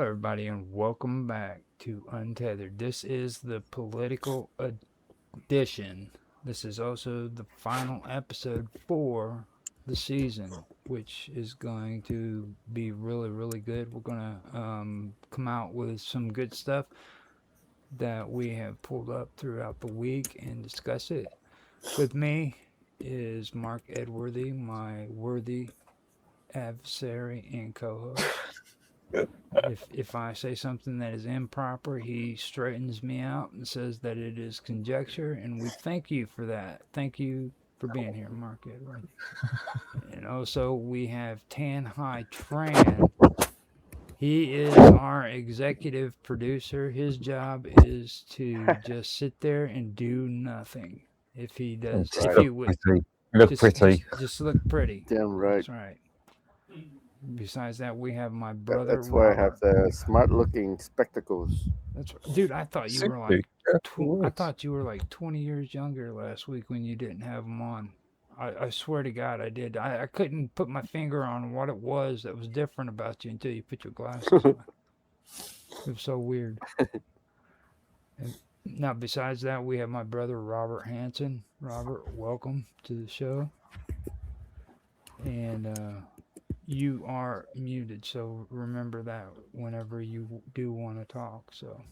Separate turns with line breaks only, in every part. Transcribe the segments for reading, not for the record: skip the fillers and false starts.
Hello, everybody, and welcome back to Untethered. This is the political edition. This is also the final episode for the season, which is going to be really, really good. We're going to come out with some good stuff that we have pulled up throughout the week and discuss it. With me is Mark Edworthy, my worthy adversary and co-host. If I say something that is improper, he straightens me out and says that it is conjecture, and we thank you for that. Thank you for being here, Mark Edward. And also we have Tan Hai Tran. He is our executive producer. His job is to just sit there and do nothing. If he
And
does, if
look
he would
pretty. Look
just
pretty.
just just look pretty.
Damn right.
That's right. Besides that, we have my
That,
brother
that's why I have
Robert.
the smart-looking spectacles.
That's dude. I thought you
Suit
were
you.
like,
Yeah,
I
right.
thought you were like 20 years younger last week when you didn't have them on. I swear to God, I did. I couldn't put my finger on what it was that was different about you until you put your glasses on. It was so weird. And now, besides that, we have my brother Robert Hanson. Robert, welcome to the show. And you are muted, so remember that whenever you do want to talk. So,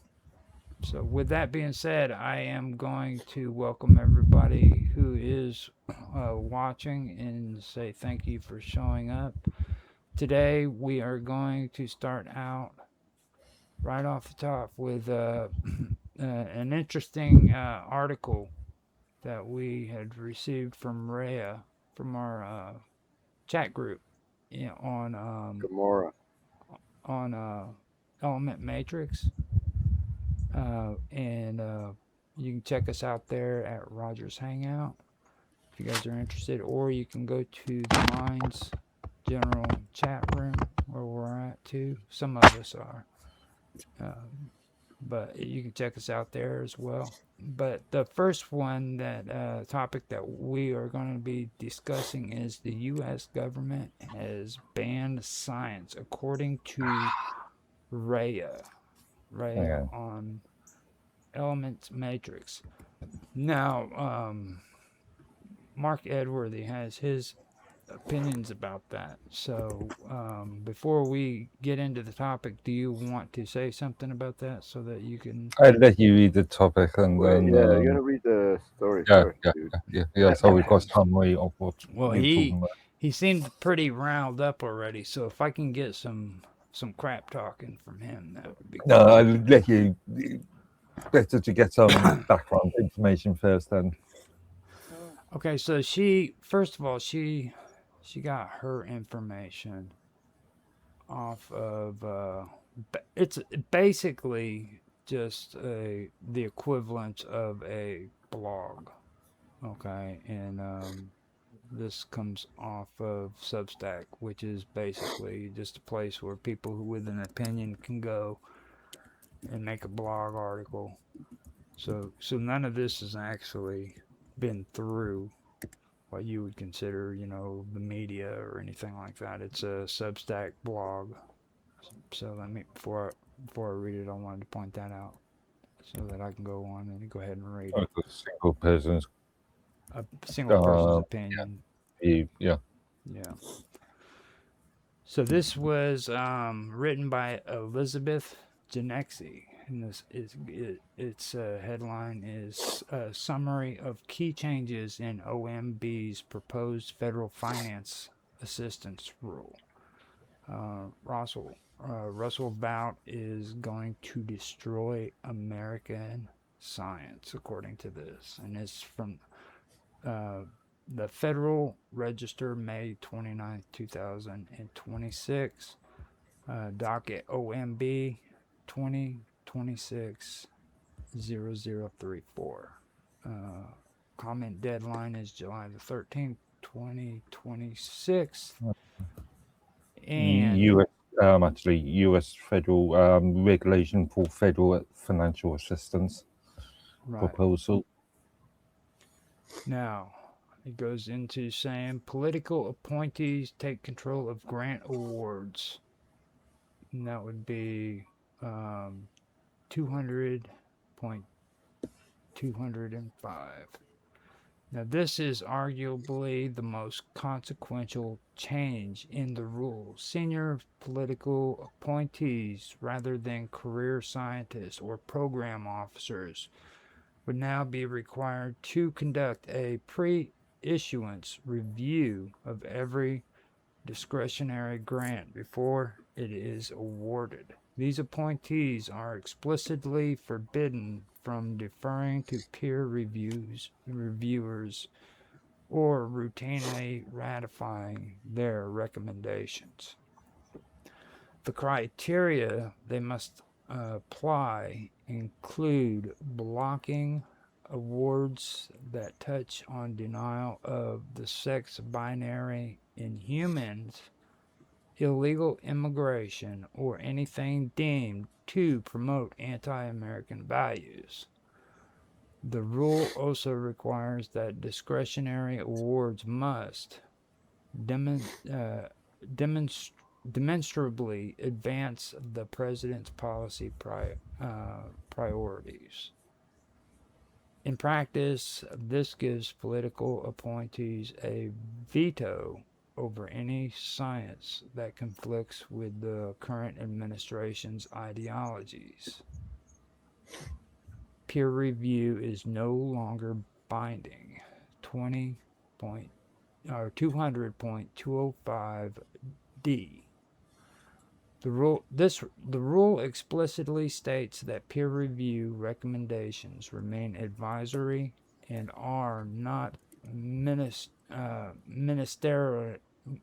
with that being said, I am going to welcome everybody who is watching and say thank you for showing up. Today, we are going to start out right off the top with an interesting article that we had received from Rhea from our chat group on
Gamora.
Element Matrix. And you can check us out there at Rogers Hangout if you guys are interested, or you can go to the Minds General Chat Room where we're at too. Some of us are, but you can check us out there as well. But the first one that topic that we are going to be discussing is the U.S. government has banned science, according to Rhea. Rhea
Yeah.
on Elements Matrix. Now, Mark Edworthy has his opinions about that. So, before we get into the topic, do you want to say something about that so that you can?
I'll let you read the topic and
Wait,
then,
yeah, you gotta read the story
yeah,
first,
yeah,
dude.
yeah. So we've got summary of what
Well,
you're talking about.
he seemed pretty riled up already. So if I can get some crap talking from him, that would be
No,
great.
I'll let you. Better to get some background information first, then.
Okay, so she first of all she got her information off of it's basically just the equivalent of a blog. Okay, and this comes off of Substack, which is basically just a place where people who with an opinion can go and make a blog article. So none of this has actually been through what you would consider, the media or anything like that. It's a Substack blog. So let me before I read it, I wanted to point that out so that I can go on and go ahead and read it.
A single person's
A single person's
uh,
opinion.
view. Yeah.
Yeah. So this was written by Elizabeth Genexi, and its headline is summary of key changes in OMB's proposed federal finance assistance rule. Russell Bout is going to destroy American science, according to this, and it's from uh, the Federal Register, May 29th, 2026, docket OMB 2026 0034. Uh, comment deadline is July the 13th, 2026. And
U.S. Actually, U.S. federal regulation for federal financial assistance
right
proposal.
now, it goes into saying political appointees take control of grant awards. and that would be 200.205. Now, this is arguably the most consequential change in the rules. Senior political appointees, rather than career scientists or program officers, would now be required to conduct a pre issuance review of every discretionary grant before it is awarded. These appointees are explicitly forbidden from deferring to peer reviewers or routinely ratifying their recommendations. The criteria they must apply include blocking awards that touch on denial of the sex binary in humans, illegal immigration, or anything deemed to promote anti American values. The rule also requires that discretionary awards must demonstrably advance the president's policy priorities. In practice, this gives political appointees a veto over any science that conflicts with the current administration's ideologies. Peer review is no longer binding. 200.205D. The rule explicitly states that peer review recommendations remain advisory and are not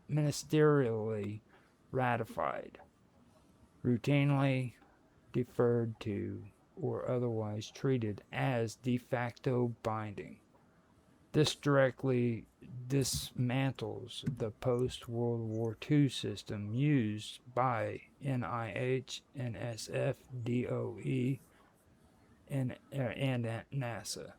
ministerially ratified, routinely deferred to, or otherwise treated as de facto binding. This directly dismantles the post-World War II system used by NIH, NSF, DOE, and NASA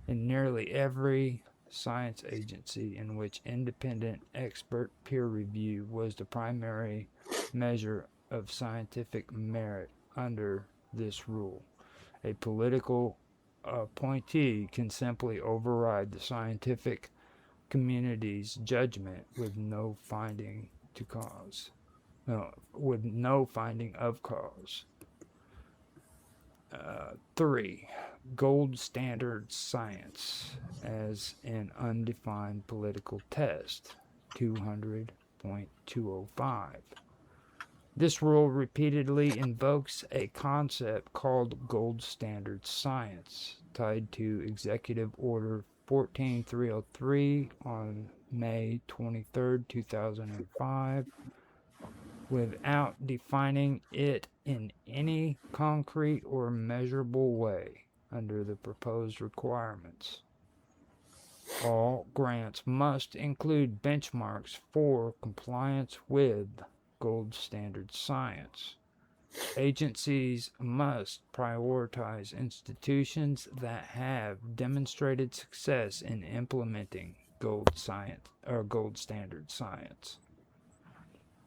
in nearly every science agency in which independent expert peer review was the primary measure of scientific merit under this rule. A political appointee can simply override the scientific community's judgment with no finding of cause. 3. Gold standard science as an undefined political test. 200.205. This rule repeatedly invokes a concept called gold standard science, tied to Executive Order 14303 on May 23, 2005, without defining it in any concrete or measurable way under the proposed requirements. All grants must include benchmarks for compliance with gold standard science. Agencies must prioritize institutions that have demonstrated success in implementing gold standard science.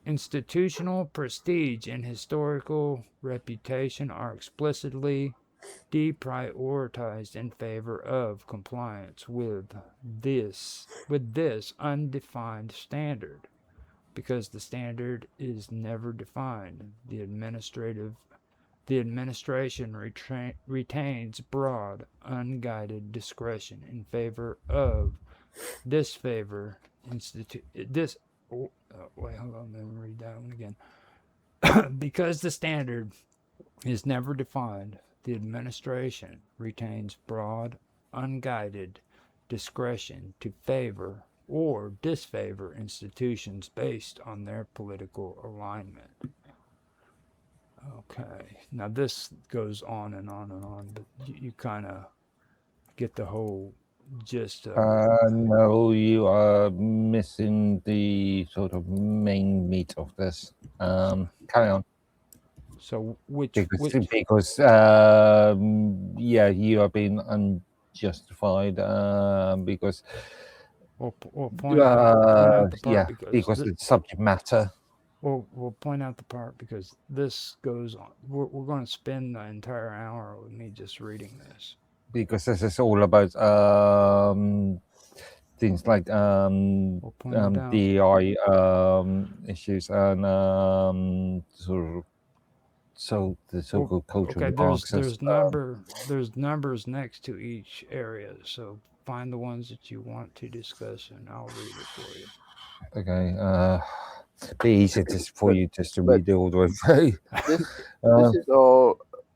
Institutional prestige and historical reputation are explicitly deprioritized in favor of compliance with this undefined standard. Because the standard is never defined, the administration retains broad, unguided discretion in favor of wait, hold on, let me read that one again. Because the standard is never defined, the administration retains broad, unguided discretion to favor or disfavor institutions based on their political alignment. Okay, now this goes on and on and on, but you kind of get the whole gist of it.
No, you are missing the sort of main meat of this. Carry on.
So
Because yeah, you are being unjustified because
point out the part
because it's subject matter.
we'll point out the part because this goes on. We're going to spend the entire hour with me just reading this.
Because this is all about things like
We'll point it out.
DEI issues and sort of the so-called cultural
Okay,
Marxist.
there's numbers next to each area, so find the ones that you want to discuss, and I'll read it for you.
Okay, be easier just for
But-
you just to
but-
read it all the way through.
This
Uh,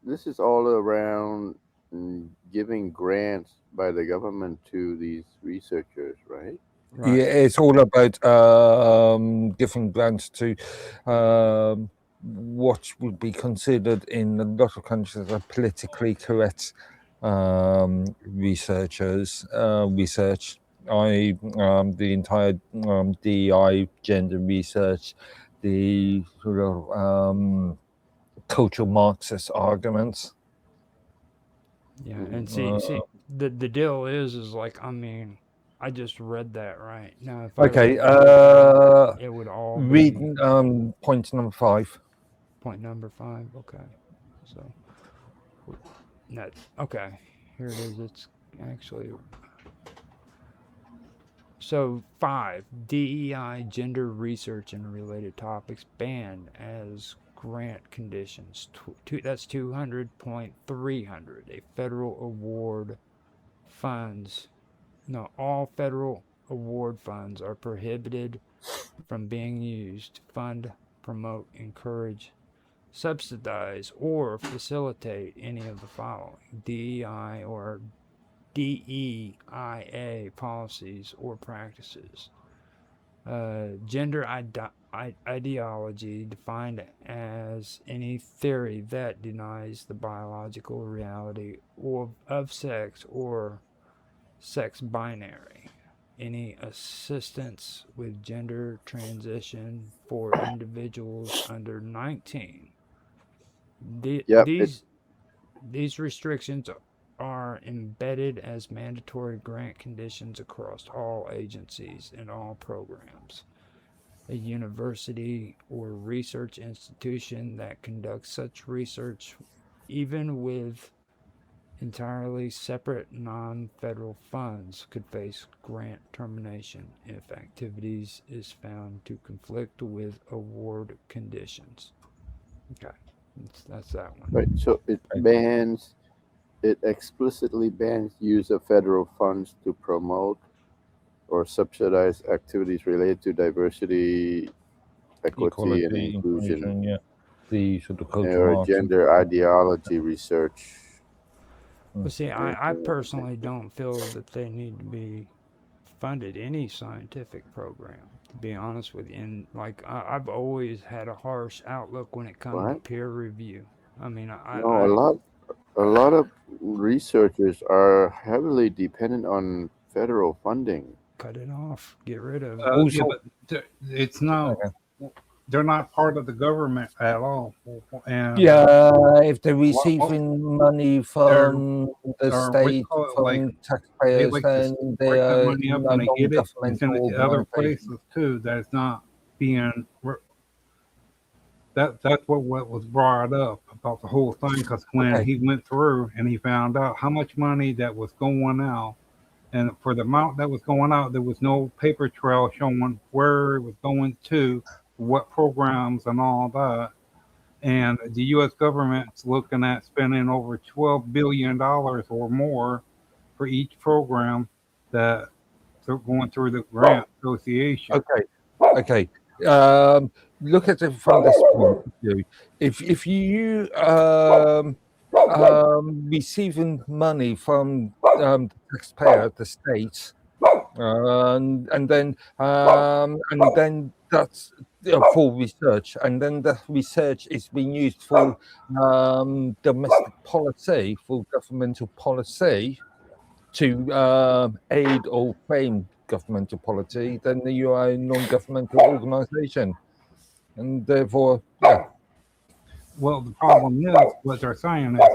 this is all around giving grants by the government to these researchers, right?
Right.
Yeah, it's all about giving grants to what would be considered in a lot of countries as politically correct researchers research. The entire DEI gender research, the sort of cultural Marxist arguments.
Yeah, and see, the deal is like, I mean, I just read that right now. If I
Okay,
read it would all
read
be
point number 5.
point number 5. Okay, so that's okay. Here it is. It's actually so 5 DEI gender research and related topics banned as grant conditions. That's 200.300. A federal award funds. No, all federal award funds are prohibited from being used to fund, promote, encourage, subsidize, or facilitate any of the following: DEI or DEIA policies or practices. Gender ideology defined as any theory that denies the biological reality of sex or sex binary. Any assistance with gender transition for individuals under 19.
Yep,
These restrictions are embedded as mandatory grant conditions across all agencies and all programs. A university or research institution that conducts such research, even with entirely separate non-federal funds, could face grant termination if activities is found to conflict with award conditions. Okay, that's that one.
Right. So it explicitly bans use of federal funds to promote or subsidize activities related to diversity, equity, and inclusion,
yeah. The sort of cultural
or
Marxist.
gender ideology research.
But see, I personally don't feel that they need to be funded any scientific program, to be honest with you. And like I've always had a harsh outlook when it comes to
What?
peer review. I mean,
No, a lot of researchers are heavily dependent on federal funding.
cut it off, get rid of it.
Also-
yeah, but it's not. They're not part of the government at all. And
Yeah, if they're receiving money from the
or what
state,
you call it,
from
like, they
taxpayers,
like to
then they
break that
are
money up
a
and they get it and
non-governmental
send it to other
organization.
places too. That it's not being. That's what was brought up about the whole thing, because when
Okay.
he went through and he found out how much money that was going out, and for the amount that was going out, there was no paper trail showing where it was going to, what programs and all that. And the U.S. government's looking at spending over $12 billion or more for each program that they're going through the grant association.
Okay. Look at it from this point of view. If you receiving money from the taxpayer, the state, and then that's for research, and then that research is being used for domestic policy, for governmental policy to aid or frame governmental policy, then you are a non-governmental organization, and therefore, yeah.
Well, the problem is what they're saying is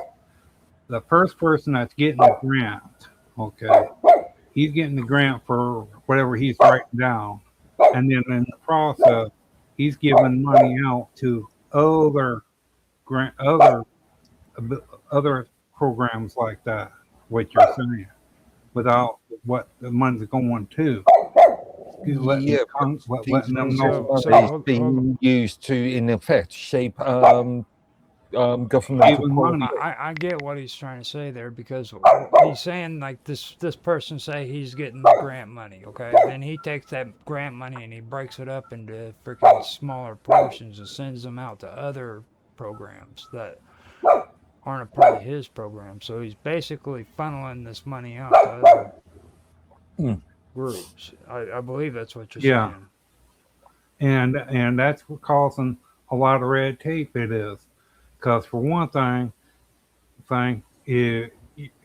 the first person that's getting the grant, okay, he's getting the grant for whatever he's writing down, and then in the process, he's giving money out to other grant other programs like that. What you're saying, without what the money's going to, letting
Yeah, but these
letting them know.
money's
hold
being used to, in effect, shape governmental
Saving
policy.
money.
I get what he's trying to say there because he's saying like this person say he's getting the grant money, okay? Then he takes that grant money and he breaks it up into freaking smaller portions and sends them out to other programs that aren't a part of his program. So he's basically funneling this money out to other
Mm.
groups. I believe that's what you're
Yeah,
saying.
and that's what causing a lot of red tape. It is because for one thing is,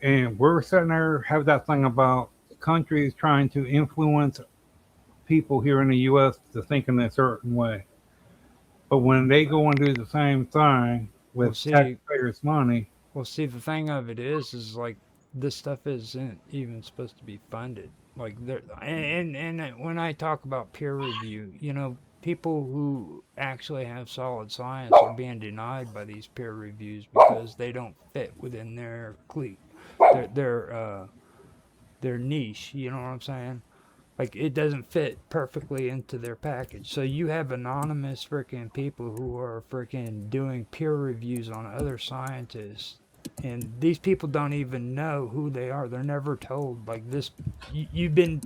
and we're sitting there have that thing about countries trying to influence people here in the U.S. to think in a certain way, but when they go and do the same thing
Well,
with
see,
taxpayers' money,
the thing of it is like this stuff isn't even supposed to be funded. Like there, and when I talk about peer review, people who actually have solid science are being denied by these peer reviews because they don't fit within their clique, their niche. You know what I'm saying? Like it doesn't fit perfectly into their package. So you have anonymous freaking people who are freaking doing peer reviews on other scientists, and these people don't even know who they are. They're never told. Like this, you've been,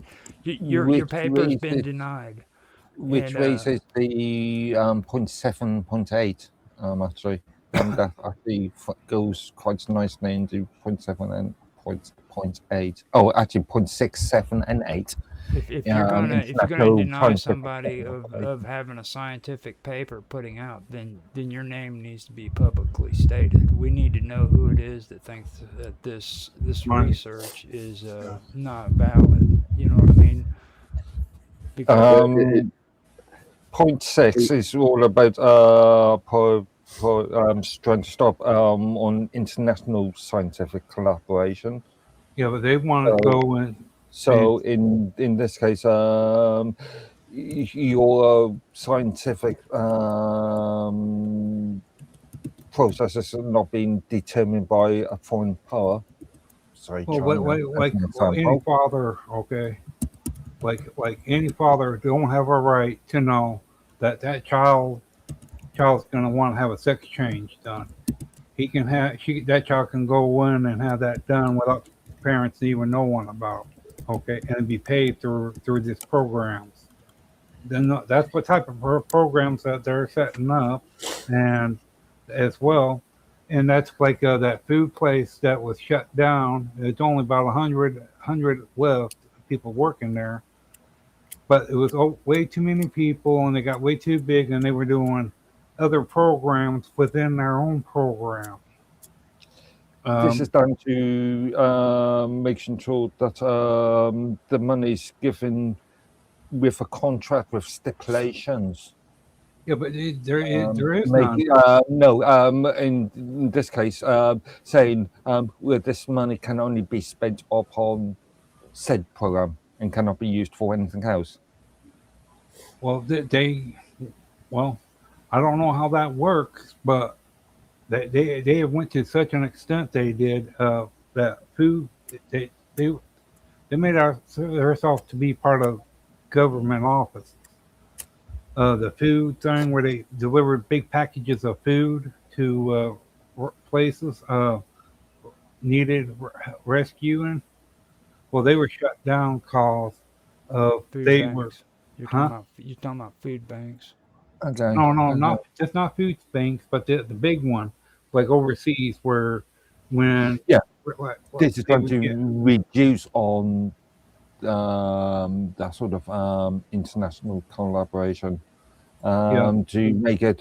your
Which
paper's been
raises
denied,
which
and
raises the 0.7, 0.8 actually, and that actually goes quite nicely into 0.7 and 0.8. Oh, actually 0.67 and 8.
if you're gonna
International
deny
scientific
somebody of having a scientific paper putting out, then your name needs to be publicly stated. We need to know who it is that thinks that this
money.
research is not valid. You know what I mean? Because
Um, 0.6 is all about trying to stop on international scientific collaboration.
Yeah, but they want to
So,
go and
so in this case, your scientific processes are not being determined by a foreign power. Sorry,
well,
China, as
like
an
any
example.
father, okay, like any father don't have a right to know that child's gonna want to have a sex change done. He can have that child can go in and have that done without parents even knowing about. Okay, and be paid through these programs. Then that's what type of programs that they're setting up, and as well, and that's like that food place that was shut down. It's only about 100 left people working there, but it was way too many people, and they got way too big, and they were doing other programs within their own program.
This is down to making sure that the money's given with a contract with stipulations.
Yeah, but there is
Make
none.
no, in this case, saying well, this money can only be spent upon said program and cannot be used for anything else.
Well, well, I don't know how that works, but they went to such an extent they did that food they they they made themselves to be part of government office. The food thing where they delivered big packages of food to places needed rescuing. Well, they were shut down cause
food
they were,
banks,
huh?
you're talking about food banks.
Okay.
No, not just not food banks, but the big one, like overseas, where when
Yeah,
what
this is
they
going
would
to
get.
reduce on that sort of international collaboration.
Yeah,
To make it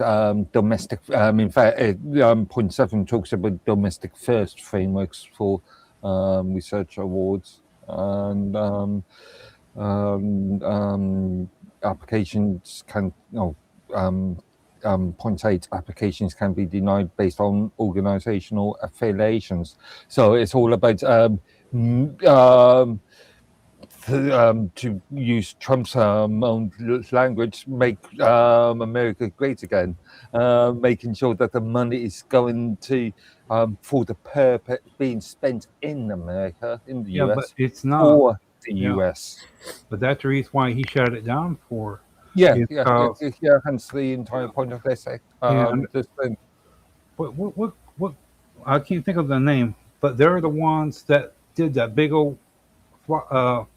domestic. In fact, 0.7 talks about domestic first frameworks for research awards and applications can. No, 0.8 applications can be denied based on organizational affiliations. So it's all about to use Trump's own language, make America great again, making sure that the money is going to for the purpose being spent in America, in the
Yeah, but
US,
it's not.
for the
Yeah,
US.
but that's the reason why he shut it down for.
Yeah,
Is
yeah, yeah,
because
yeah. Hence the entire point of this.
and
This thing.
what I can't think of the name, but they're the ones that did that big old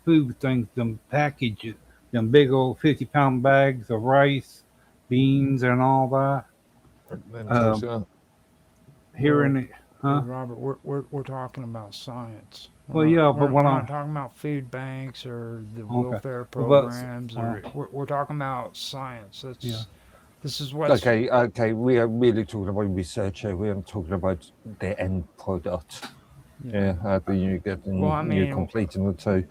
food things, them packages, them big old 50-pound bags of rice, beans, and all that. Um, here
Well,
in the, huh?
Robert, we're talking about science.
Well, yeah, but
We're
what
not
I'm
talking about food banks or the
okay,
welfare
but
programs,
uh,
or we're talking about science.
yeah,
This is what's
Okay. We are really talking about research here. We are talking about the end product. Yeah, how do you get
well, I
you
mean,
completing the two?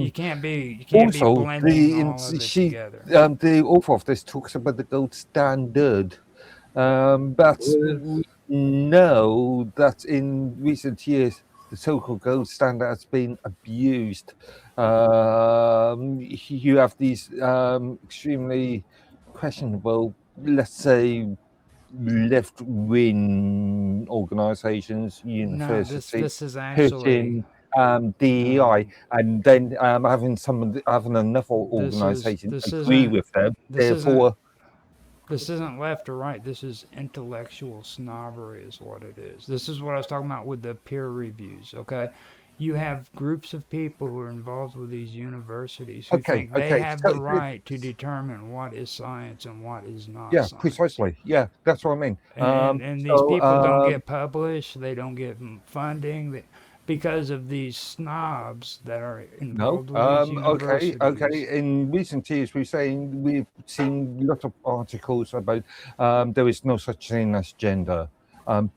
you can't be
Also,
blending all of it together.
the author of this talks about the gold standard. But
what is
we know that in recent years, the so-called gold standard has been abused. You have these extremely questionable, let's say, left-wing organisations,
No,
universities,
this is actually
pushing DEI,
no.
and then having another organisation
This
agree
isn't
with them.
this isn't
Therefore,
this isn't left or right. This is intellectual snobbery, is what it is. This is what I was talking about with the peer reviews. Okay, you have groups of people who are involved with these universities who
okay,
think they
okay,
have
so
the right to determine what is science and what is not
yeah,
science.
precisely, yeah, that's what I mean.
And these people don't get published. They don't get funding because of these snobs that are
No.
involved with these
Okay.
universities.
Okay. In recent years, we've seen lots of articles about there is no such thing as gender,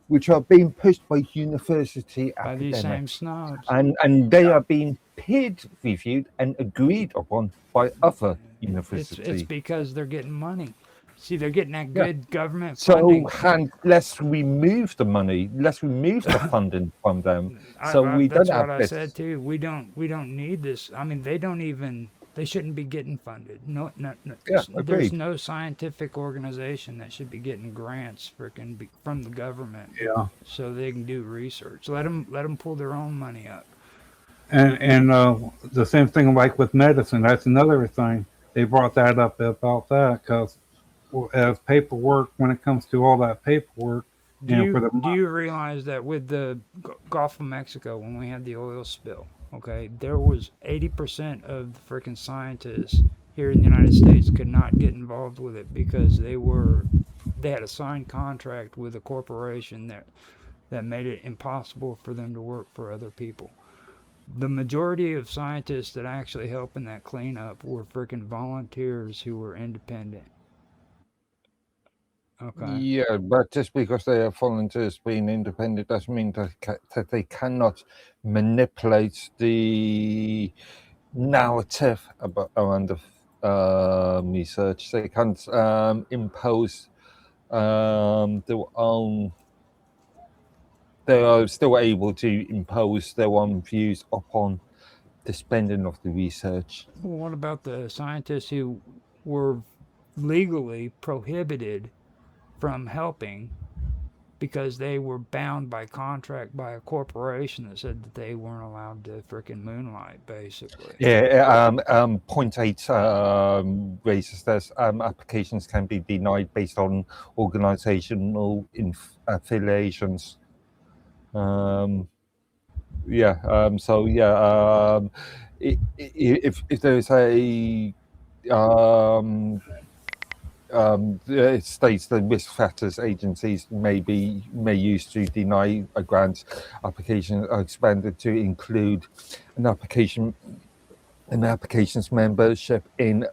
which are being pushed by university
By these same
academics,
snobs.
and they are being peer reviewed and agreed upon by other
It's
university.
because they're getting money. See, they're getting that
Yeah.
good government
So,
funding.
and let's remove the money, let's remove the funding from them, so
I
we don't
that's
have
what I said
this.
too. We don't need this. I mean, they don't even they shouldn't be getting funded. No,
Yeah,
there's
agreed.
no scientific organization that should be getting grants from the government
yeah,
so they can do research. Let them pull their own money up.
and the same thing like with medicine. That's another thing they brought that up about that because as paperwork when it comes to all that paperwork, for the
Do you realize that with the Gulf of Mexico when we had the oil spill, okay, there was 80% of the freaking scientists here in the United States could not get involved with it because they had a signed contract with a corporation that made it impossible for them to work for other people. The majority of scientists that actually helped in that cleanup were freaking volunteers who were independent. Okay.
Yeah, but just because they are volunteers being independent doesn't mean that they cannot manipulate the narrative around the research. They can't impose their own. They are still able to impose their own views upon the spending of the research.
Well, what about the scientists who were legally prohibited from helping because they were bound by contract by a corporation that said that they weren't allowed to frickin' moonlight, basically?
Yeah, point eight raises this. Applications can be denied based on organizational affiliations. Yeah. So yeah. If there is a it states the risk factors agencies may use to deny a grant application are expanded to include an application's membership in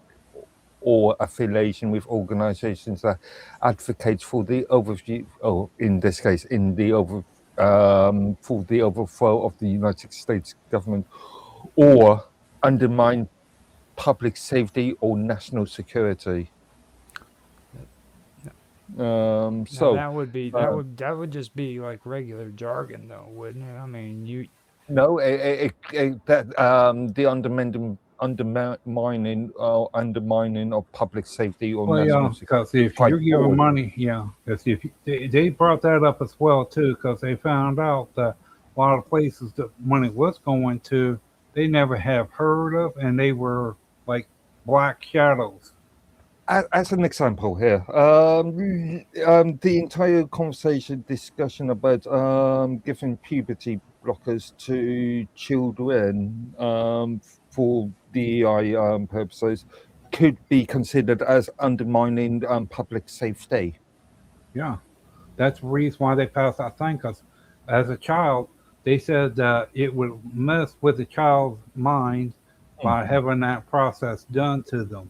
or affiliation with organizations that advocate for the overview, or in this case, for the overthrow of the United States government, or undermine public safety or national security.
Now
So,
that would just be like regular jargon, though, wouldn't it? I mean,
No, the undermining of public safety or
Well,
national
yeah,
security
because
is
if
quite
you're giving
broad.
money, yeah, because if they brought that up as well too, because they found out that a lot of places that money was going to, they never have heard of, and they were like black shadows.
As an example here, the entire conversation discussion about giving puberty blockers to children for DEI purposes could be considered as undermining public safety.
Yeah, that's the reason why they passed that thing. Because as a child, they said that it would mess with the child's mind
Mm.
by having that process done to them.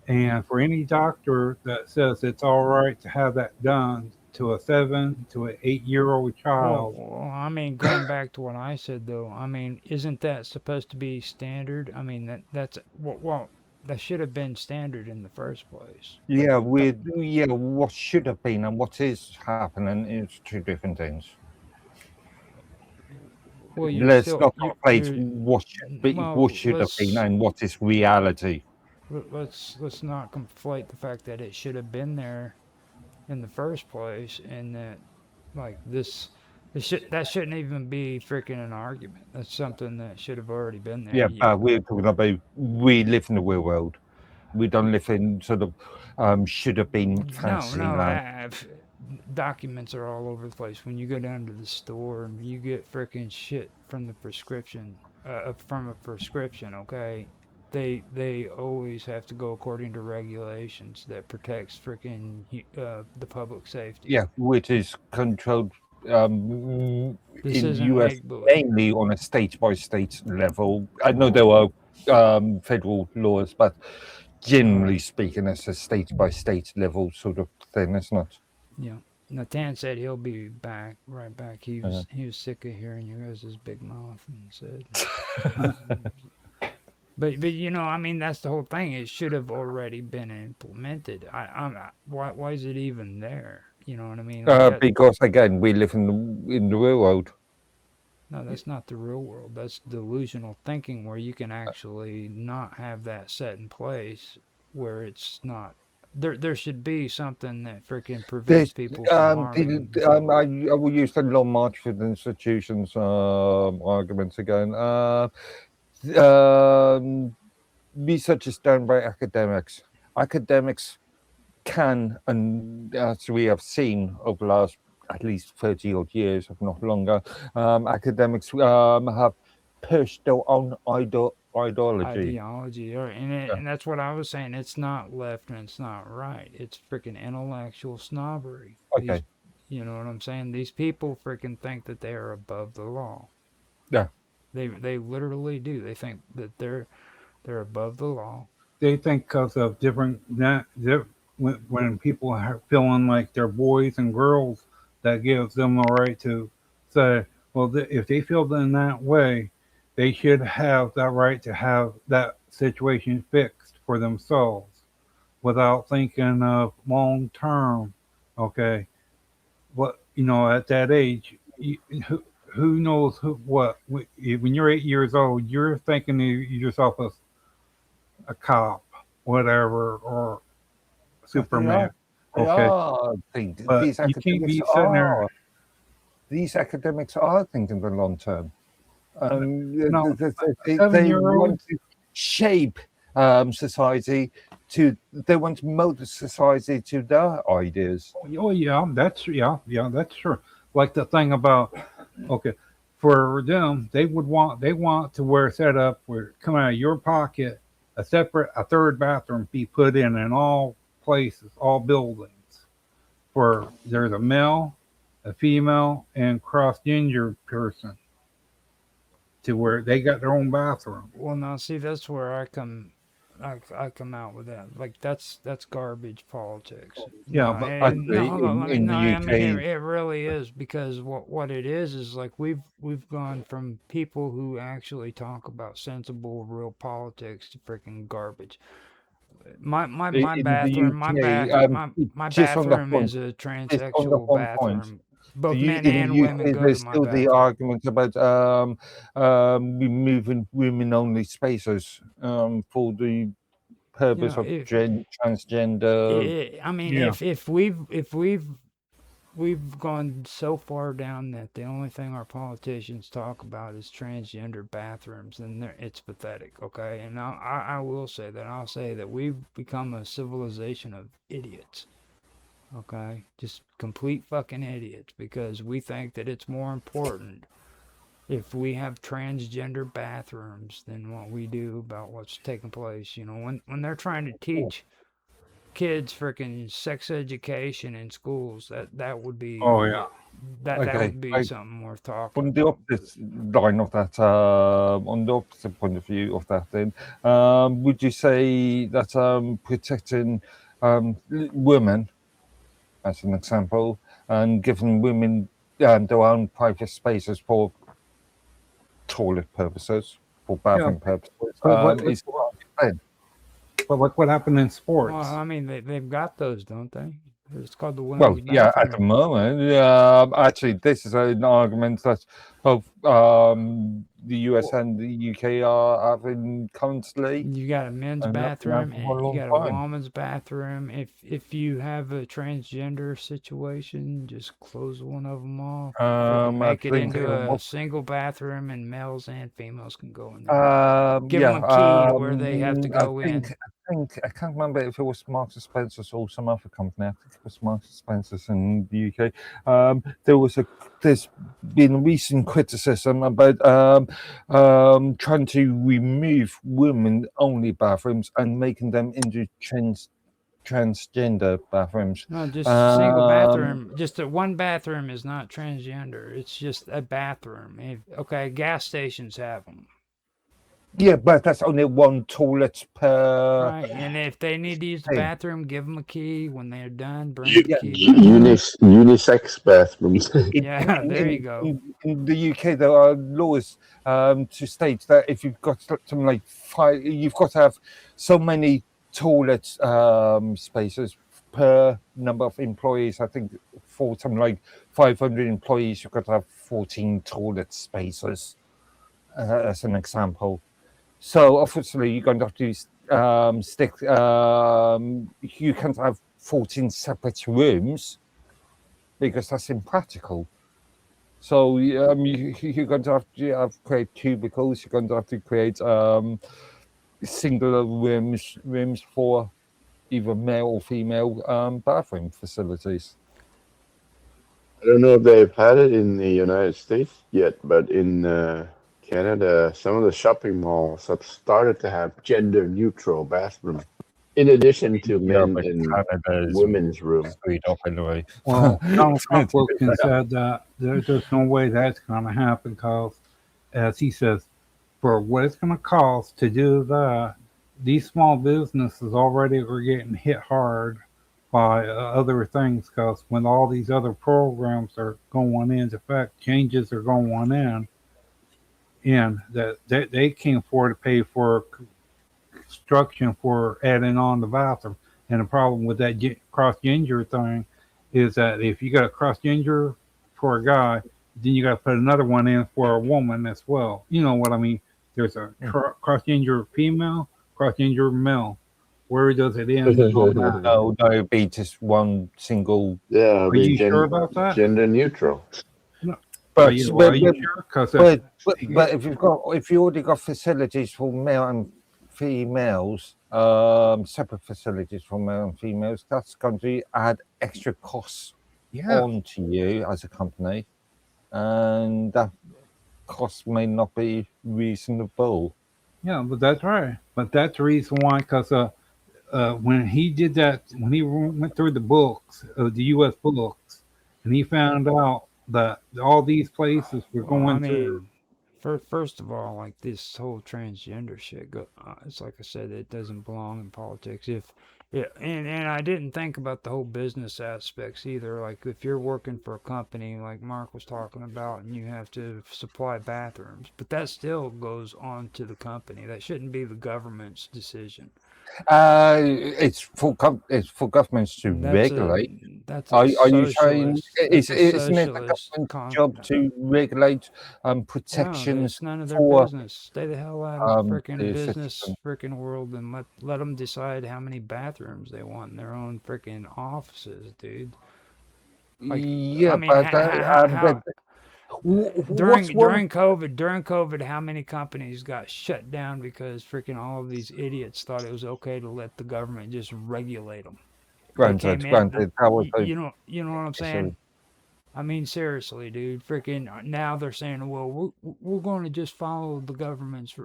And for any doctor that says it's all right to have that done to a 7 to an 8 year old child,
Well, I mean, going back to what I said though, I mean, isn't that supposed to be standard? I mean, that's well, that should have been standard in the first place. Like,
What should have been and what is happening is two different things.
well,
Let's not conflate
you're
what
well,
should have been and what is reality.
let's not conflate the fact that it should have been there in the first place, and that like that shouldn't even be freaking an argument. That's something that should have already been there.
Yeah, but we're talking about we live in the real world. We don't live in sort of should have been
No,
fantasy
no,
land.
documents are all over the place. When you go down to the store and you get freaking shit from the prescription, from a prescription, okay? They always have to go according to regulations that protects freaking the public safety.
Yeah, which is controlled
This
in the
isn't
US
make believe.
mainly on a state by state level. I know there are federal laws, but generally speaking, it's a state by state level sort of thing, isn't it?
Yeah. Natan said he'll be back, right back.
Uh,
He was sick of hearing you guys' big mouth and said. But I mean that's the whole thing. It should have already been implemented. Why is it even there? You know what I mean? Like that.
because again, we live in the real world.
No, that's not the real world. That's delusional thinking where you can actually not have that set in place where it's not. There should be something that freaking prevents
There's,
people from harming each other.
I will use the Long March for the Institutions arguments again. Research is done by academics. Academics can, and as we have seen over the last at least 30 odd years, if not longer, academics have pushed their own ideology.
Ideology,
Yeah.
and that's what I was saying. It's not left and it's not right. It's freaking intellectual snobbery.
Okay.
You know what I'm saying? These people freaking think that they are above the law.
Yeah.
They literally do. They think that they're above the law.
they think because of different when people are feeling like they're boys and girls, that gives them the right to say, well, if they feel in that way, they should have that right to have that situation fixed for themselves without thinking of long term. Okay, what at that age, who knows what when you're 8 years old, you're thinking of yourself as a cop, whatever, or
But they are.
Superman.
They
Okay,
are
but you can't be sitting there.
these academics are thinking the long term.
No,
They
7 year old.
want to shape society they want to mold the society to their ideas.
Oh yeah, that's true. Like the thing about okay, for them, they want to where set up where come out of your pocket a third bathroom be put in all places, all buildings, where there's a male, a female, and cross gender person to where they got their own bathroom.
Well, now see, that's where I come out with that. Like that's garbage politics.
Yeah,
No,
but
and no,
Actually,
hold on.
in
No,
the
I mean
UK,
it really is because what it is like we've gone from people who actually talk about sensible, real politics to freaking garbage. My
in the
bathroom,
UK,
my
just on that
bathroom
point,
is a
just on that
transsexual
one point,
bathroom. Both men
In
and
the
women
UK,
go to
there's
my
still the
bathroom.
argument about removing women-only spaces for the
You
purpose
know,
of transgender.
I mean,
Yeah.
if we've gone so far down that the only thing our politicians talk about is transgender bathrooms, then it's pathetic. Okay, and I will say that I'll say that we've become a civilization of idiots. Okay, just complete fucking idiots because we think that it's more important if we have transgender bathrooms than what we do about what's taking place. You know, when they're trying to teach kids freaking sex education in schools, that would be
Oh yeah.
that
Okay,
would be something worth talking
on the
about.
opposite line of that, on the opposite point of view of that, then, would you say that protecting women, as an example, and giving women their own private spaces for toilet purposes, for
Yeah.
bathroom purposes,
But
is fine?
but look what happened in
Well,
sports.
I mean, they've got those, don't they? It's called the
Well,
women's
yeah, at the
bathroom.
moment, actually, this is an argument that both the US and the UK are having currently,
You got a men's
and have been
bathroom
having for
and
a
you
long
got a
time.
woman's bathroom. If you have a transgender situation, just close one of them off. Freaking
I
make it
think
into a
what,
single bathroom, and males and females can go in there. Give them
yeah,
a key to where they have to go in.
I think I can't remember if it was Marks and Spencer's or some other company. I think it was Marks and Spencer's in the UK. There's been recent criticism about trying to remove women-only bathrooms and making them into transgender bathrooms.
No, just a single
Um,
bathroom. Just a one bathroom is not transgender. It's just a bathroom. Okay, gas stations have them,
yeah, but that's only one toilet per
right? And if they need to use the
thing.
bathroom, give them a key. When they're done, bring
U-
the
Yeah,
key back up.
unisex bathrooms.
Yeah, there you go.
in the UK, there are laws to state that if you've got something like five, you've got to have so many toilet spaces per number of employees. I think for something like 500 employees, you've got to have 14 toilet spaces, as an example. So obviously, you're going to have to stick. You can't have 14 separate rooms because that's impractical. So you're going to have to create cubicles. You're going to have to create singular rooms for either male or female bathroom facilities.
I don't know if they've had it in the United States yet, but in Canada, some of the shopping malls have started to have gender neutral bathrooms, in addition to
Yeah,
men
but
and
Canada is
women's room.
screwed up anyway.
Well, Donald Trump looked and said that there's no way that's going to happen because, as he says, for what it's going to cost to do that, these small businesses already are getting hit hard by other things because when all these other programs are going into effect, changes are going in that they can't afford to pay for construction for adding on the bathroom. And the problem with that cross gender thing is that if you got a cross gender for a guy, then you got to put another one in for a woman as well. You know what I mean? There's a cross gender female, cross gender male. Where does it end and all that?
No, it'd be just one single.
Yeah, it'll
Are
be
you sure about that?
gender neutral.
No.
But
Are you sure? Because
but if you already got facilities for male and females, separate facilities for male and females, that's going to add extra costs
yeah,
onto you as a company, and that cost may not be reasonable.
yeah, but that's right. But that's the reason why, because when he did that, when he went through the books of the U.S. books, and he found out that all these places were
Well, I
going through.
mean, first of all, like this whole transgender shit, it's like I said, it doesn't belong in politics. If yeah, and I didn't think about the whole business aspects either. Like if you're working for a company, like Mark was talking about, and you have to supply bathrooms, but that still goes on to the company. That shouldn't be the government's decision.
It's for governments to
That's
regulate.
a
Are you saying
socialist. That's a
isn't it the
socialist
government's
con.
job to regulate
No,
protections
it's none of their
for
business. Stay the hell out of frickin'
the
business,
citizen?
frickin' world, and let them decide how many bathrooms they want in their own frickin' offices, dude. Like, I
Yeah,
mean,
but what's one?
during COVID, how many companies got shut down because freaking all of these idiots thought it was okay to let the government just regulate them? They came in,
Granted, that was a
you know what I'm
issue.
saying? I mean, seriously, dude. Freaking now they're saying, well, we're going to just follow the government's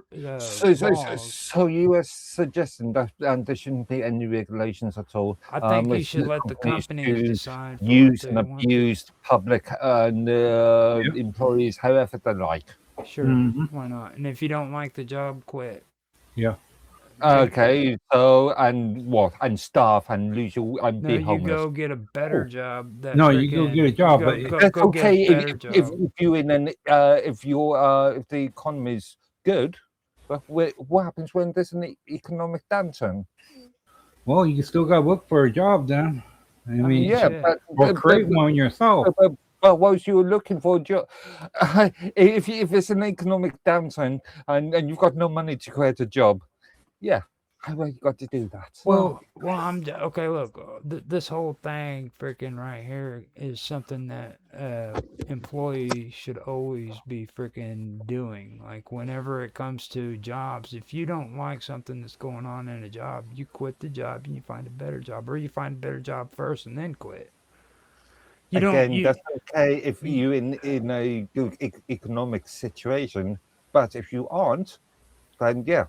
laws.
So you are suggesting that there shouldn't be any regulations at all.
I think you
It's
should
the
let the
companies
companies
to
decide for what
use
they
and
want to.
abuse public and
Yeah.
employees however they like.
Sure,
Hmm.
why not? And if you don't like the job, quit.
Yeah.
Take
Okay, so and what and starve and lose your and
No,
be
you
homeless.
go get a better
Oh,
job. That
No, you go get a
freaking
job, but
that's
go get a
okay
better
if
job.
you're in an if the economy's good. But what happens when there's an economic downturn?
well, you still got to look for a job then. I
I mean,
mean,
Yeah,
shit.
or create one yourself.
but whilst you're looking for a job, if it's an economic downturn and you've got no money to create a job, yeah, how have you got to do that?
Well, okay. Look, this whole thing, freaking right here, is something that employees should always be freaking doing. Like whenever it comes to jobs, if you don't like something that's going on in a job, you quit the job and you find a better job, or you find a better job first and then quit. You don't
Again,
you,
that's okay if
you
you're in a good economic situation, but if you aren't, then yeah,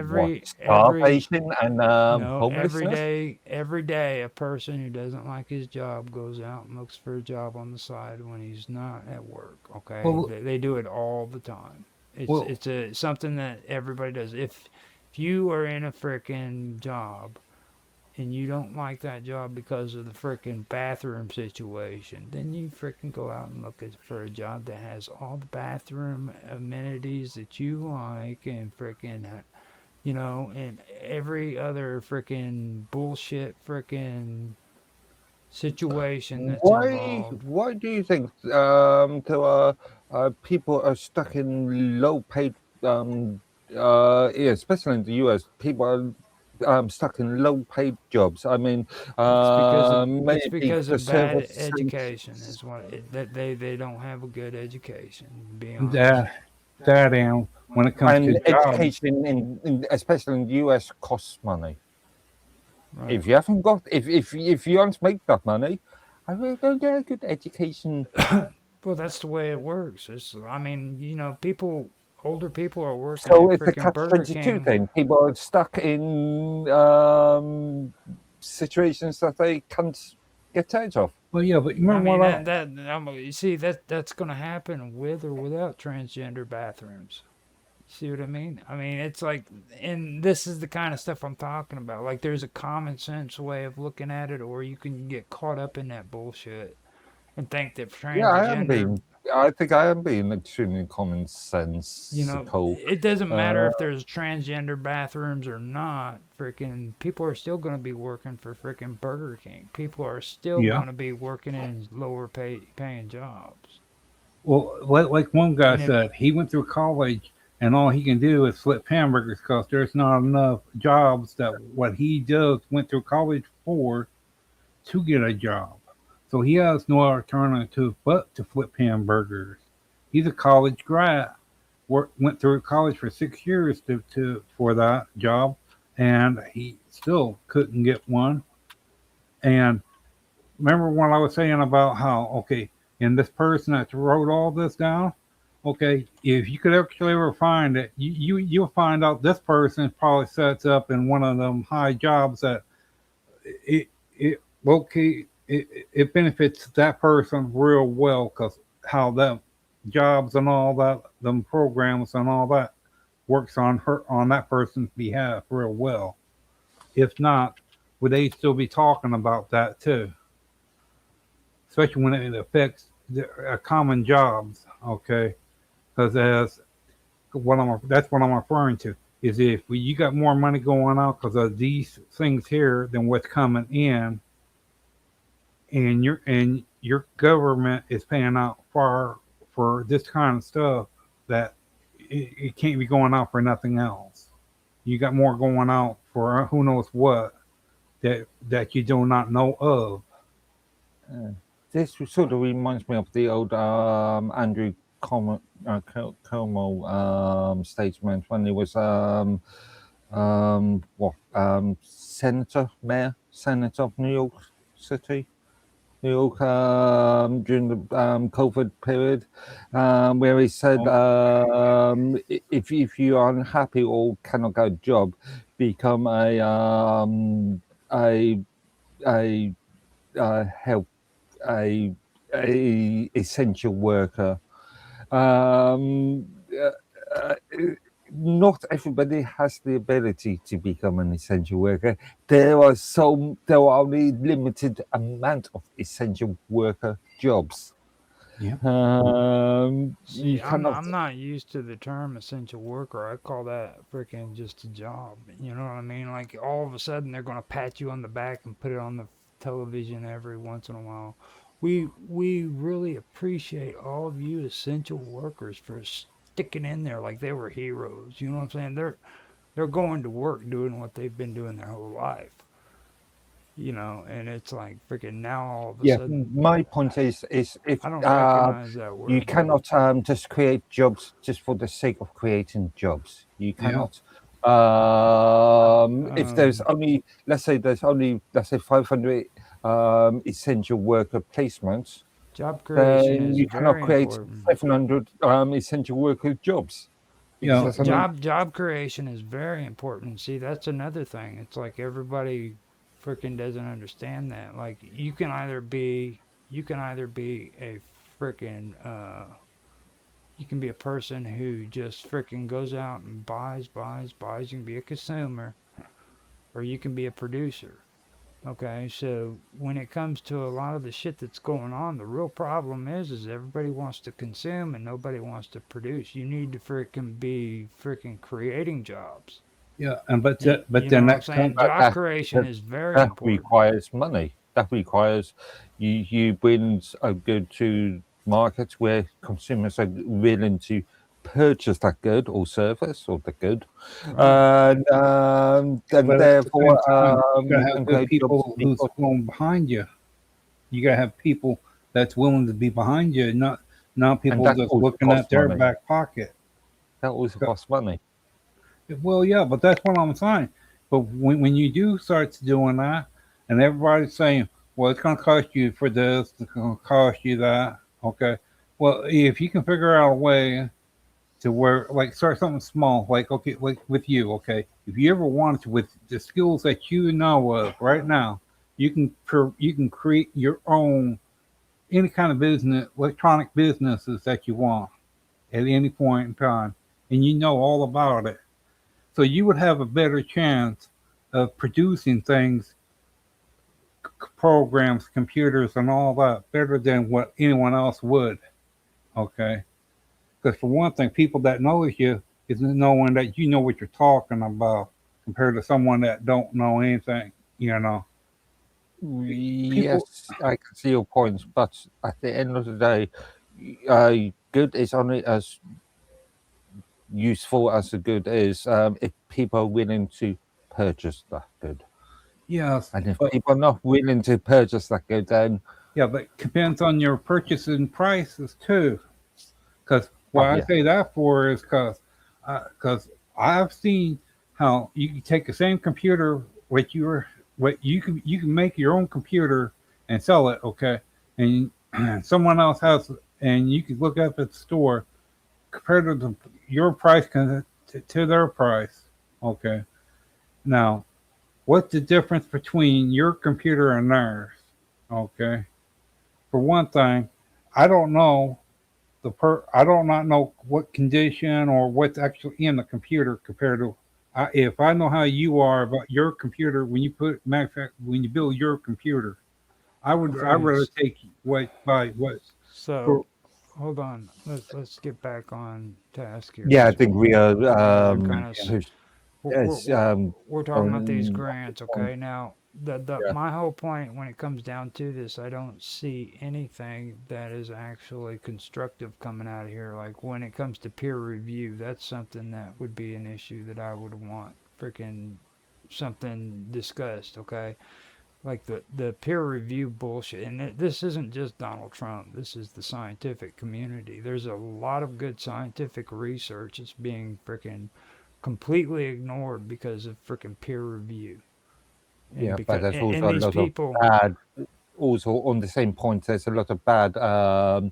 what
every
starvation and
no,
homelessness.
every day, a person who doesn't like his job goes out and looks for a job on the side when he's not at work. Okay,
Well,
they do it all the time.
well,
It's something that everybody does. If you are in a freaking job and you don't like that job because of the freaking bathroom situation, then you freaking go out and look for a job that has all the bathroom amenities that you like and freaking and every other freaking bullshit freaking situation that's involved.
Why do you think people are stuck in low paid yeah, especially in the US, people are stuck in low paid jobs. I mean,
It's
maybe
because
the
of bad
service
education is what that they don't have a good education. To be honest.
that that and when it comes to
and
jobs,
education especially in the US costs money.
Right.
If you haven't got if you don't make that money, I really don't get a good education.
Well, that's the way it works. I mean, older people are working
So
at
it's a
freaking
catch
Burger
22
King.
thing. People are stuck in situations that they can't get out of.
well, yeah, but you
I
remember
mean
what?
you see that's gonna happen with or without transgender bathrooms. See what I mean? I mean, it's like, and this is the kind of stuff I'm talking about. Like, there's a common sense way of looking at it, or you can get caught up in that bullshit and think that
Yeah,
transgender,
I think I am being extremely commonsensical.
it doesn't matter
Uh,
if there's transgender bathrooms or not. Freaking people are still going to be working for freaking Burger King. People are still
Yeah.
going to be working in paying jobs.
Well, like one guy
And if
said, he went through college and all he can do is flip hamburgers because there's not enough jobs that what he does went through college for to get a job. So he has no alternative but to flip hamburgers. He's a college grad. Went through college for 6 years to for that job, and he still couldn't get one. And remember when I was saying about how okay, and this person that wrote all this down, okay, if you could actually ever find it, you'll find out this person probably sets up in one of them high jobs that it locate it benefits that person real well because how them jobs and all that them programs and all that works on that person's behalf real well. If not, would they still be talking about that too? Especially when it affects common jobs. Okay, because as that's what I'm referring to. is if you got more money going out because of these things here than what's coming in, and your government is paying out for this kind of stuff that it can't be going out for nothing else. You got more going out for who knows what that you do not know of.
This sort of reminds me of the old Andrew Cuomo statement when he was senator of New York City, New York, during the COVID period, where he said, if you are unhappy or cannot get a job, become help a essential worker. Not everybody has the ability to become an essential worker. There are only limited amount of essential worker jobs.
Yeah.
See, I'm not used to the term essential worker. I call that freaking just a job. You know what I mean? Like all of a sudden they're gonna pat you on the back and put it on the television every once in a while. We really appreciate all of you essential workers for sticking in there like they were heroes. You know what I'm saying? They're going to work doing what they've been doing their whole life. You know, and it's like freaking now all of a
Yeah,
sudden
my point is if
I don't recognize that
you
word.
cannot just create jobs just for the sake of creating jobs. You
Yeah.
cannot. If there's only, let's say 500 essential worker placements,
Job creation
then
is
you cannot
very
create
important.
700 essential worker jobs.
Yeah.
Because that's only-
Job creation is very important. See, that's another thing. It's like everybody freaking doesn't understand that. Like you can either be a freaking you can be a person who just freaking goes out and buys. You can be a consumer, or you can be a producer. Okay, so when it comes to a lot of the shit that's going on, the real problem is everybody wants to consume and nobody wants to produce. You need to freaking be freaking creating jobs.
Yeah. And but
You,
but
you know
then
what I'm
that
saying?
comes.
Job creation is very
that
important.
requires money. That requires you bring a good to markets where consumers are willing to purchase that good or service or the good, and
But at the
therefore
same time, you gotta
you
have
can
good
create jobs.
people who's going behind you. You gotta have people that's willing to be behind you, not
And
people
that
just
also
looking at
costs
their
money.
back pocket.
That also costs money.
Well, yeah, but that's what I'm saying. But when you do start doing that, and everybody's saying, well, it's going to cost you for this, it's going to cost you that. Okay. Well, if you can figure out a way to where, like, start something small, like, okay, like with you, okay, if you ever wanted to, with the skills that you know of right now, you can create your own any kind of business, electronic businesses that you want at any point in time, and you know all about it. So you would have a better chance of producing things, programs, computers, and all that better than what anyone else would. Okay, because for one thing, people that knows you is knowing that you know what you're talking about compared to someone that don't know anything. You know, people.
Yes, I can see your points, but at the end of the day, good is only as useful as the good is if people are willing to purchase that good.
Yes,
And if
but
people are not willing to purchase that good, then
yeah, but it depends on your purchasing prices too. Because what I
yeah,
say that for is because I've seen how you can take the same computer, what you can make your own computer and sell it, okay, and someone else has, and you can look up at the store compared to your price to their price, okay. Now, what's the difference between your computer and theirs, okay? For one thing, I don't know I do not know what condition or what's actually in the computer compared to if I know how you are about your computer when you matter of fact when you build your computer, I'd
Okay,
rather take what
so
for
hold on. Let's get back on task here
yeah, I
because
think we are
we're kind of
pushed. Yes,
we're talking about these
on
grants,
on
okay? Now, the
yeah,
my whole point when it comes down to this, I don't see anything that is actually constructive coming out of here. Like when it comes to peer review, that's something that would be an issue that I would want freaking something discussed, okay? Like the peer review bullshit, and this isn't just Donald Trump. This is the scientific community. There's a lot of good scientific research that's being freaking completely ignored because of freaking peer review. And
yeah, but
because
there's
and
also a
these
lot of
people,
bad. Also, on the same point, there's a lot of bad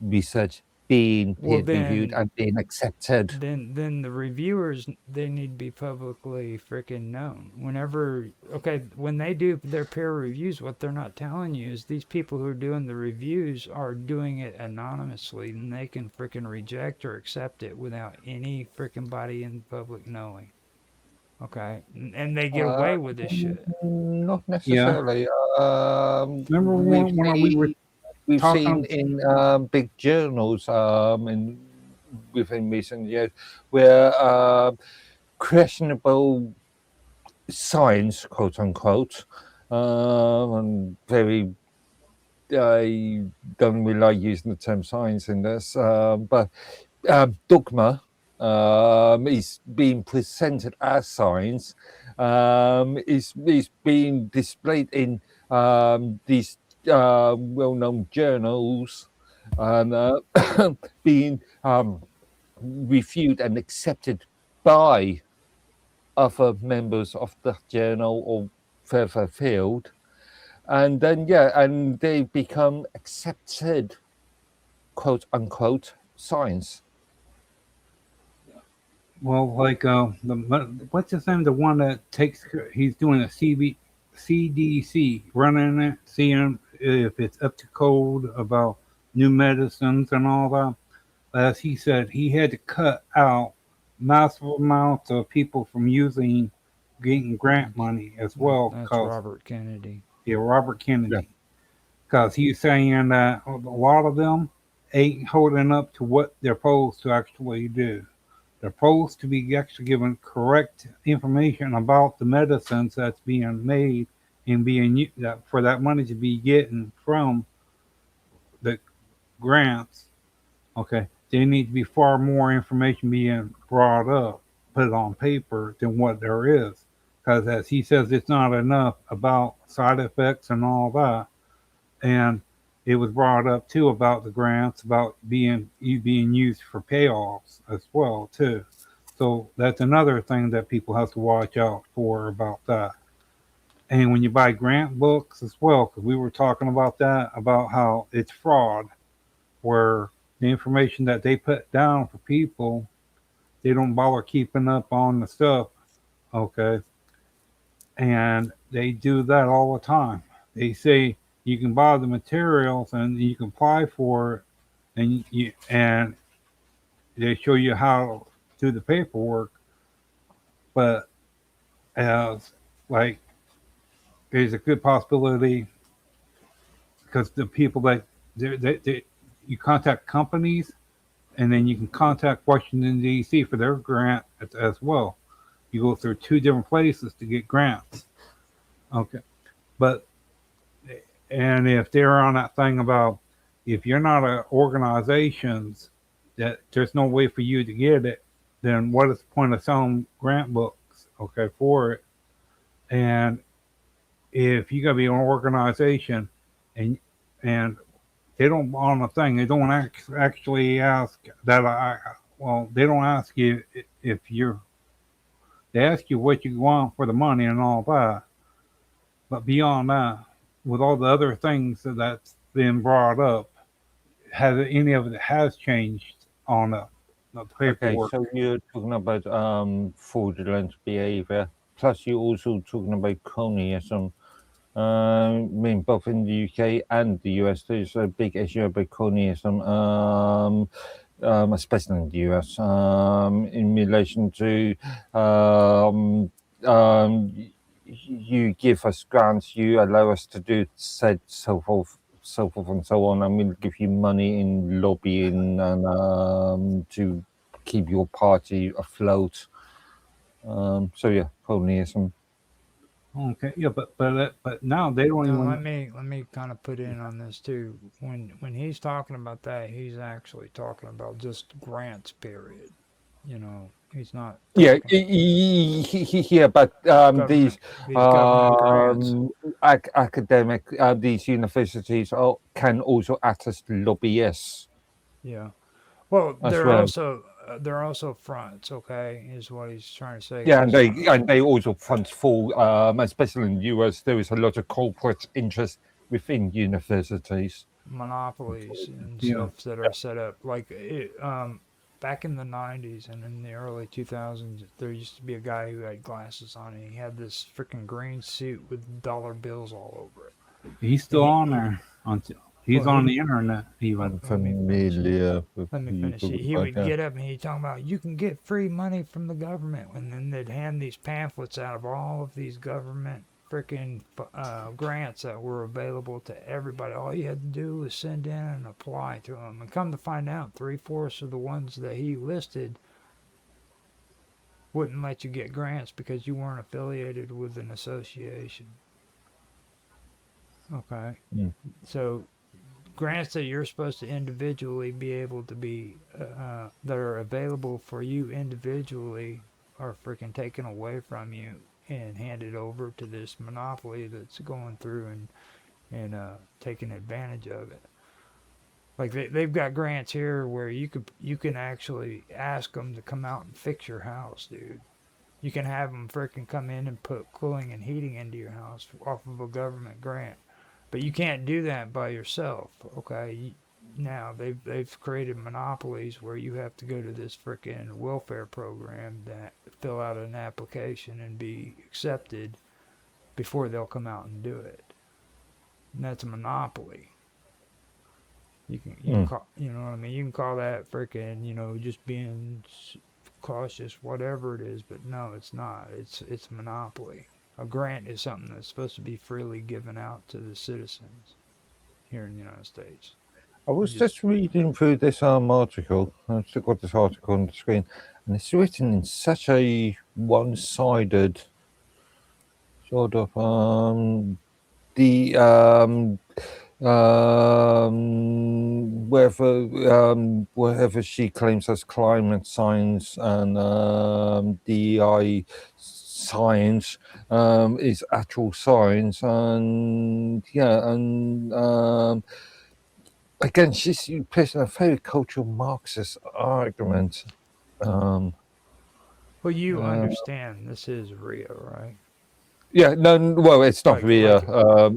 research being
well,
peer reviewed
then
and being accepted.
then the reviewers, they need to be publicly freaking known whenever, okay, when they do their peer reviews, what they're not telling you is these people who are doing the reviews are doing it anonymously, and they can freaking reject or accept it without any freaking body in public knowing, okay, and they get
Uh,
away with this shit.
Not
Yeah.
necessarily.
Remember when we were
We've seen
talking?
in big journals in within recent years where questionable science, quote unquote, and very I don't really like using the term science in this, but dogma is being presented as science, is being displayed in these well-known journals, and being reviewed and accepted by other members of the journal or further field, and then and they become accepted, quote unquote, science.
Well, like what's his name? The one that takes he's doing a CDC running it, seeing if it's up to code about new medicines and all that. As he said, he had to cut out massive amounts of people from using getting grant money as well
That's
because
Robert Kennedy.
yeah, Robert
Yeah.
Kennedy, because he's saying that a lot of them ain't holding up to what they're supposed to actually do. They're supposed to be actually given correct information about the medicines that's being made and being for that money to be getting from the grants. Okay, there need to be far more information being brought up, put on paper than what there is. Because as he says, it's not enough about side effects and all that. And it was brought up too about the grants, about being used for payoffs as well too. So that's another thing that people have to watch out for about that. And when you buy grant books as well, because we were talking about that, about how it's fraud, where the information that they put down for people, they don't bother keeping up on the stuff, okay? And they do that all the time. They say you can buy the materials and you can apply for it, and they show you how to do the paperwork, but as like there's a good possibility because the people that you contact companies and then you can contact Washington D.C. for their grant as well. You go through two different places to get grants. Okay, but and if they're on that thing about if you're not an organizations that there's no way for you to get it, then what is the point of selling grant books? Okay, for it. And if you gotta be an organization and and they don't on the thing, they don't actually ask that they don't ask you if you're they ask you what you want for the money and all that. But beyond that, with all the other things that's been brought up, has any of it has changed on the
Okay,
paperwork?
so you're talking about fraudulent behaviour. Plus, you're also talking about cronyism. I mean, both in the UK and the US, there's a big issue about cronyism, especially in the US, in relation to you give us grants, you allow us to do said so forth and so on, and we'll give you money in lobbying and to keep your party afloat. So yeah, cronyism.
Okay, yeah, but now they don't
Now
even.
let me kind of put in on this too. When he's talking about that, he's actually talking about just grants. Period. You know, he's not
Yeah,
talking
yeah, but
government these government grants.
academic these universities can also act as lobbyists
Yeah. Well,
as well.
they're also fronts. Okay, is what he's trying to say.
Yeah,
Because
and they also fund full, especially in the US, there is a lot of corporate interest within universities.
monopolies and
Yeah,
stuff that are set up. Like back in the 90s and in the early 2000s, there used to be a guy who had glasses on and he had this freaking green suit with dollar bills all over it.
he's
And
still on there. He's
well,
on the internet even.
I'm
let me finish.
familiar with
Let me
who you're
finish.
talking
He
about.
would
Yeah.
get up and he'd talk about you can get free money from the government, and then they'd hand these pamphlets out of all of these government freaking grants that were available to everybody. All you had to do was send in and apply to them. And come to find out, 3/4 of the ones that he listed wouldn't let you get grants because you weren't affiliated with an association. Okay,
Mm.
so grants that you're supposed to individually be able to be that are available for you individually are freaking taken away from you and handed over to this monopoly that's going through and taking advantage of it. Like they've got grants here where you can actually ask them to come out and fix your house, dude. You can have them freaking come in and put cooling and heating into your house off of a government grant. But you can't do that by yourself, okay? Now they've created monopolies where you have to go to this freaking welfare program that fill out an application and be accepted before they'll come out and do it. And that's a monopoly. You can
Mm.
call, you know what I mean? You can call that freaking, just being cautious, whatever it is, but no, it's not. It's monopoly. A grant is something that's supposed to be freely given out to the citizens here in the United States.
I
You
was
just
just reading through this article. I've still got this article on the screen, and it's written in such a one-sided sort of the wherever she claims as climate science and DI science is actual science, and yeah, and again, she's placing a very cultural Marxist argument. Um,
well, you
uh,
understand this is Rio, right?
yeah, no, well, it's not
Like
Ria.
like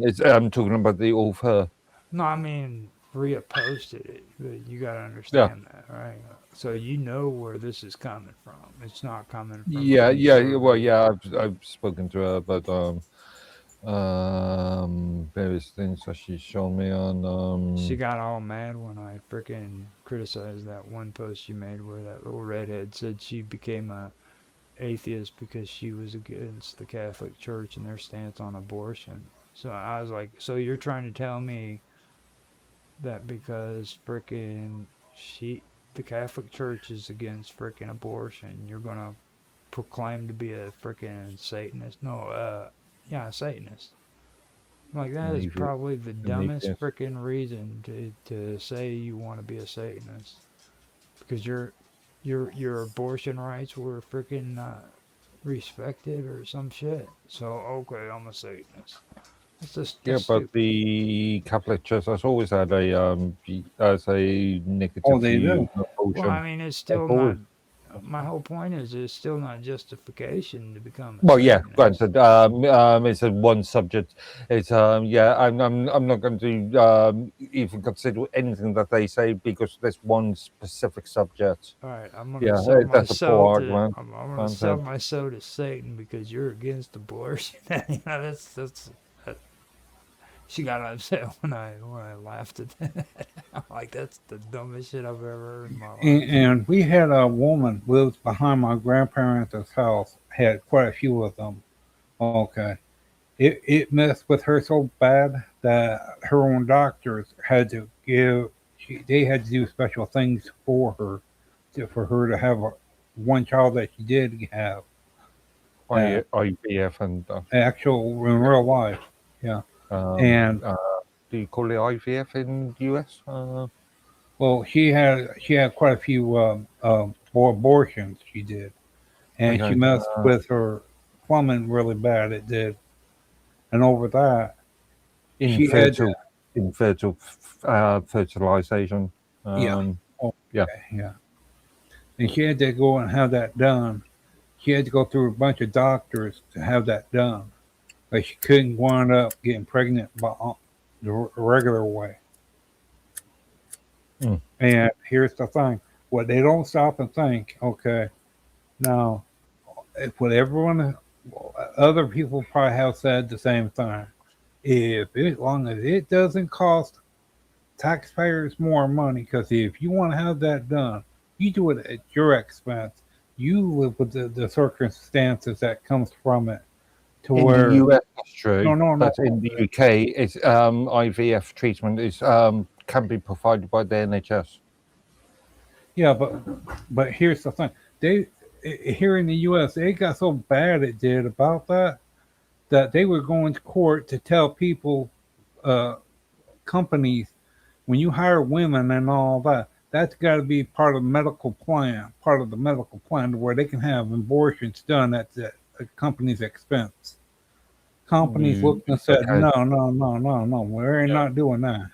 It's I'm talking about the author.
no, I mean Ria posted it, but you gotta
Yeah,
understand that, right? So you know where this is coming from. It's not coming from a
yeah. Well,
conservative.
yeah, I've spoken to her about various things that she's shown me on.
She got all mad when I freaking criticized that one post she made where that little redhead said she became a atheist because she was against the Catholic Church and their stance on abortion. So I was like, so you're trying to tell me that because freaking the Catholic Church is against freaking abortion, you're gonna proclaim to be a freaking Satanist? No, yeah, a Satanist. Like that is
Atheist,
probably the
an
dumbest
atheist.
freaking reason to say you want to be a Satanist because your abortion rights were freaking respected or some shit. So okay, I'm a Satanist.
Yeah,
That's
but
stupid.
the Catholic Church has always had as a
Oh,
negative
they
view
do.
of
Well, I
abortion.
mean, it's
They've
still not.
always
My whole point is, it's still not justification to become a
Well, yeah,
Satanist.
granted, it's a one subject. It's yeah, I'm not going to even consider anything that they say because there's one specific subject.
All right, I'm gonna
Yeah,
sell
that's
my
a poor
soul to.
argument.
I'm gonna sell
Granted,
my soul to Satan because you're against abortion. That's. She got upset when I laughed at that. I'm like, that's the dumbest shit I've ever heard in my life.
And we had a woman lived behind my grandparents' house. Had quite a few of them. Okay, it messed with her so bad that her own doctors had to give. They had to do special things for her, for her to have one child that she did have.
IVF and
actual in real life. Yeah, and
do you call it IVF in the US?
well, she had quite a few abortions. She did, and she
Okay.
messed with her plumbing really bad. It did, and over that, she had to,
infertile fertilization.
yeah, oh,
Yeah.
okay, yeah, and she had to go and have that done. She had to go through a bunch of doctors to have that done, but she couldn't wind up getting pregnant by the regular way.
Mm.
And here's the thing: what they don't stop and think, okay, now if what everyone, other people probably have said the same thing. If as long as it doesn't cost taxpayers more money, because if you want to have that done, you do it at your expense. You live with the circumstances that comes from it. To
In
where
the US, that's true.
no,
But in the UK, it's IVF treatment is can be provided by the NHS.
yeah, but here's the thing: they here in the U.S. they got so bad it did about that they were going to court to tell people, uh, companies, when you hire women and all that, that's got to be part of the medical plan, part of the medical plan, to where they can have abortions done at the company's expense. Companies looked and said,
Okay.
no, no, no, no, no, we're not doing that.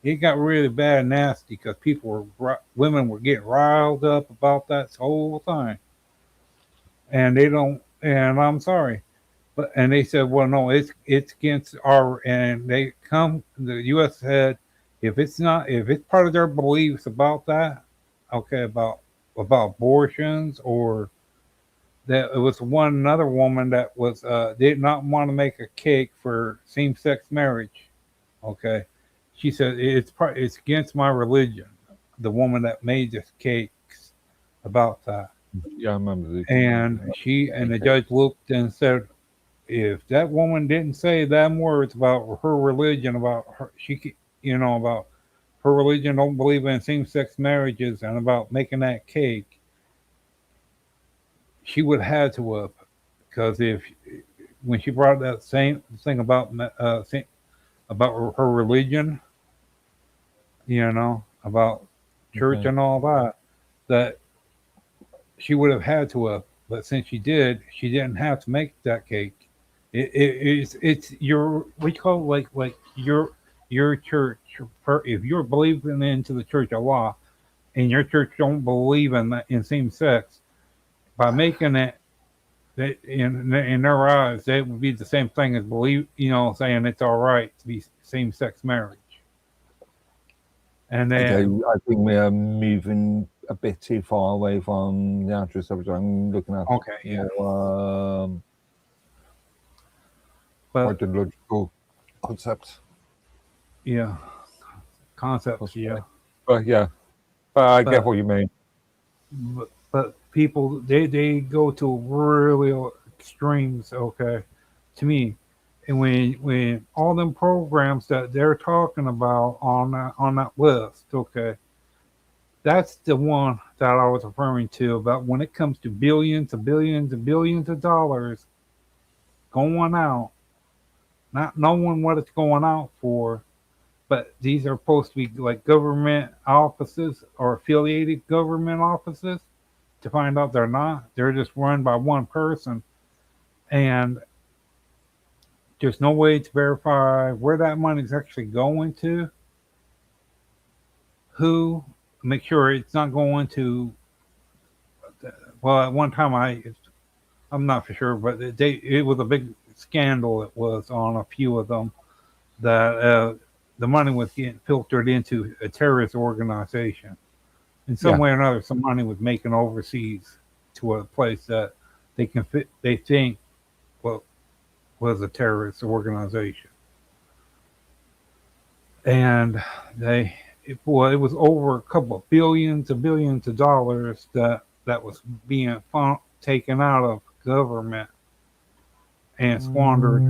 It got really bad and nasty because women were getting riled up about that whole thing. And they don't, and I'm sorry. But and they said, well, no, it's against our. And the U.S. said, if it's part of their beliefs about that, okay, about abortions, or that it was another woman that was did not want to make a cake for same-sex marriage. Okay, she said it's against my religion. The woman that made this cakes about that,
Yeah, I remember.
and the judge looked and said, if that woman didn't say them words about her religion, about her, about her religion, don't believe in same-sex marriages, and about making that cake, she would have had to have, because if when she brought that same thing about her religion, about church and all that, that she would have had to have. But since she didn't have to make that cake. It's your, what you call it, like your church. If you're believing into the Church of Allah, and your church don't believe in same sex, by making it, in their eyes, that would be the same thing as saying it's all right to be same sex marriage. And then
I think we are moving a bit too far away from the actual subject. I'm looking at ideological concepts.
Yeah, concepts. Yeah,
but I get what you mean.
But people, they go to really extremes. Okay, to me, and when all them programs that they're talking about on that list, okay, that's the one that I was referring to, about when it comes to billions and billions and billions of dollars going out, not knowing what it's going out for. But these are supposed to be like government offices or affiliated government offices. To find out they're not. They're just run by one person. And there's no way to verify where that money is actually going to, who, make sure it's not going to. Well, at one time I'm not for sure, but it was a big scandal. It was on a few of them that the money was getting filtered into a terrorist organization. In some way or another, some money was making overseas to a place that they think, well, was a terrorist organization. And it was over a couple of billions of dollars that was being taken out of government and squandered